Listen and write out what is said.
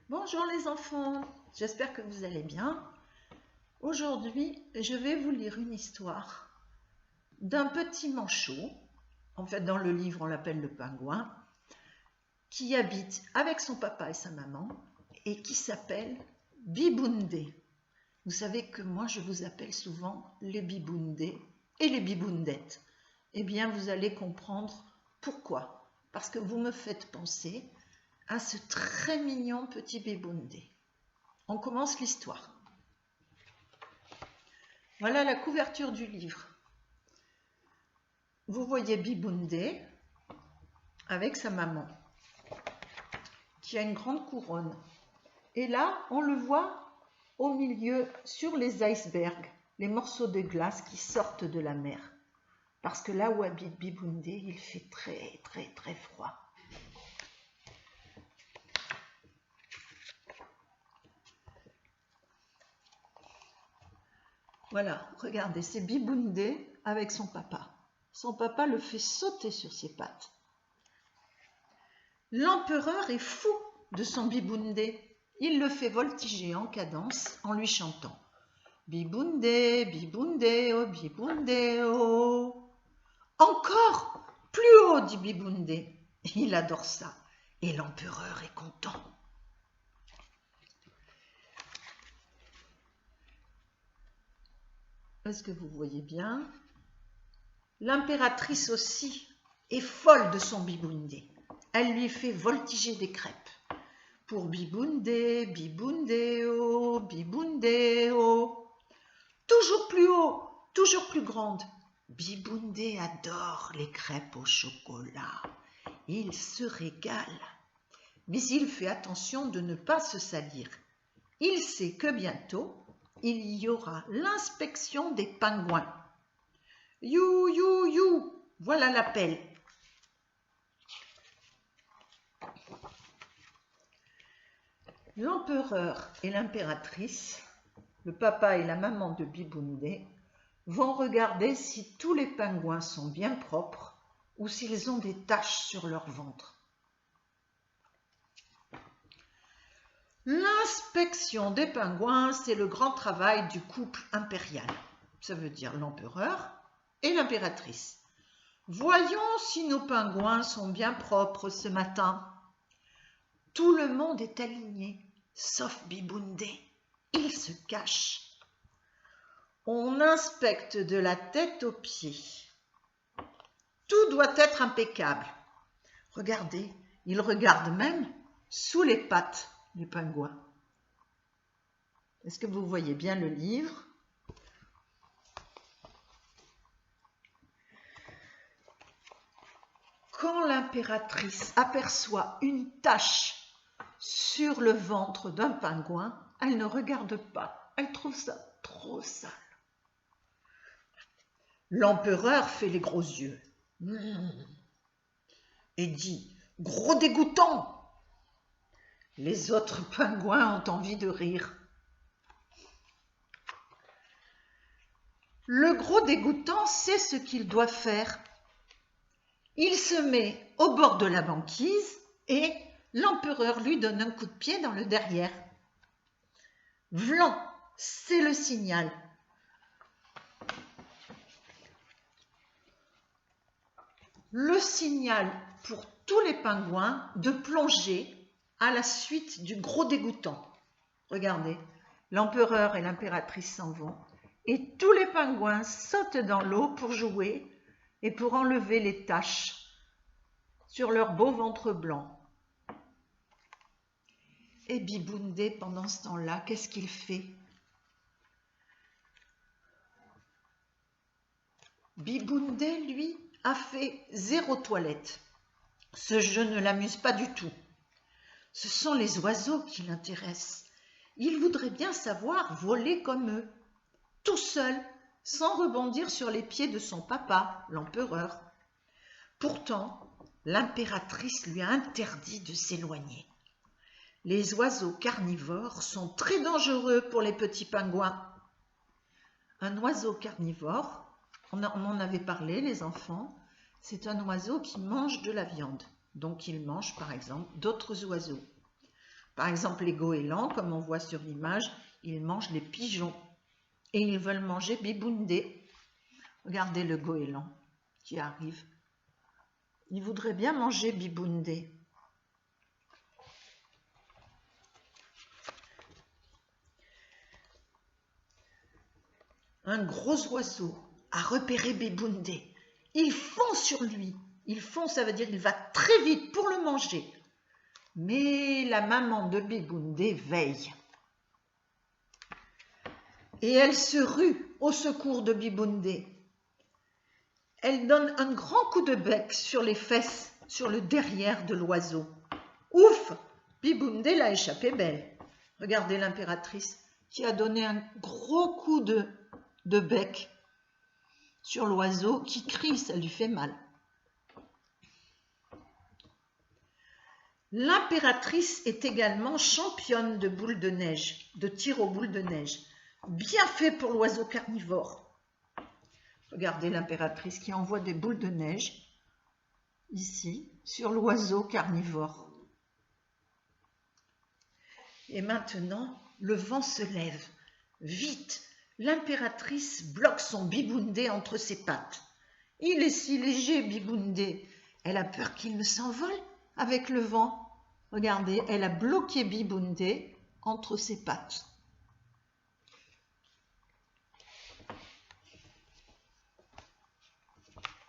Bonjour les enfants, j'espère que vous allez bien. Aujourd'hui, je vais vous lire une histoire d'un petit manchot, en fait dans le livre on l'appelle le pingouin, qui habite avec son papa et sa maman et qui s'appelle Biboundé. Vous savez que moi je vous appelle souvent les Biboundés et les Biboundettes. Eh bien vous allez comprendre pourquoi, parce que vous me faites penser à ce très mignon petit Biboundé. On commence l'histoire. Voilà la couverture du livre. Vous voyez Biboundé avec sa maman qui a une grande couronne. Et là, on le voit au milieu sur les icebergs, les morceaux de glace qui sortent de la mer. Parce que là où habite Biboundé, il fait très très très froid. Voilà, regardez, c'est Biboundé avec son papa. Son papa le fait sauter sur ses pattes. L'empereur est fou de son Biboundé. Il le fait voltiger en cadence en lui chantant « Biboundé, Biboundé, oh Biboundé, oh !» Encore plus haut, dit Biboundé. Il adore ça et l'empereur est content. Est-ce que vous voyez bien? L'impératrice aussi est folle de son Biboundé. Elle lui fait voltiger des crêpes. Pour Biboundé, Biboundé, oh, Biboundé, oh. Toujours plus haut, toujours plus grande. Biboundé adore les crêpes au chocolat. Il se régale. Mais il fait attention de ne pas se salir. Il sait que bientôt, il y aura l'inspection des pingouins. You, you, you, voilà l'appel. L'empereur et l'impératrice, le papa et la maman de Biboundé, vont regarder si tous les pingouins sont bien propres ou s'ils ont des taches sur leur ventre. L'inspection des pingouins, c'est le grand travail du couple impérial. Ça veut dire l'empereur et l'impératrice. Voyons si nos pingouins sont bien propres ce matin. Tout le monde est aligné, sauf Biboundé. Il se cache. On inspecte de la tête aux pieds. Tout doit être impeccable. Regardez, il regarde même sous les pattes du pingouin. Est-ce que vous voyez bien le livre? Quand l'impératrice aperçoit une tache sur le ventre d'un pingouin, elle ne regarde pas. Elle trouve ça trop sale. L'empereur fait les gros yeux et dit « Gros dégoûtant !» Les autres pingouins ont envie de rire. Le gros dégoûtant sait ce qu'il doit faire. Il se met au bord de la banquise et l'empereur lui donne un coup de pied dans le derrière. Vlan, c'est le signal. Le signal pour tous les pingouins de plonger à la suite du gros dégoûtant. Regardez, l'empereur et l'impératrice s'en vont et tous les pingouins sautent dans l'eau pour jouer et pour enlever les taches sur leur beau ventre blanc. Et Biboundé, pendant ce temps-là, qu'est-ce qu'il fait? Biboundé, lui, a fait 0 toilette. Ce jeu ne l'amuse pas du tout. Ce sont les oiseaux qui l'intéressent. Il voudrait bien savoir voler comme eux, tout seul, sans rebondir sur les pieds de son papa, l'empereur. Pourtant, l'impératrice lui a interdit de s'éloigner. Les oiseaux carnivores sont très dangereux pour les petits pingouins. Un oiseau carnivore, on en avait parlé les enfants, c'est un oiseau qui mange de la viande. Donc il mange par exemple d'autres oiseaux. Par exemple, les goélands, comme on voit sur l'image, ils mangent les pigeons et ils veulent manger Biboundé. Regardez le goéland qui arrive. Il voudrait bien manger Biboundé. Un gros oiseau a repéré Biboundé. Il fonce sur lui. Il fonce, ça veut dire qu'il va très vite pour le manger. Mais la maman de Biboundé veille. Et elle se rue au secours de Biboundé. Elle donne un grand coup de bec sur les fesses, sur le derrière de l'oiseau. Ouf! Biboundé l'a échappé belle. Regardez l'impératrice qui a donné un gros coup de bec sur l'oiseau qui crie, ça lui fait mal. L'impératrice est également championne de boules de neige, de tir aux boules de neige. Bien fait pour l'oiseau carnivore. Regardez l'impératrice qui envoie des boules de neige ici sur l'oiseau carnivore. Et maintenant, le vent se lève. Vite, l'impératrice bloque son Biboundé entre ses pattes. Il est si léger, Biboundé. Elle a peur qu'il ne s'envole avec le vent. Regardez, elle a bloqué Biboundé entre ses pattes.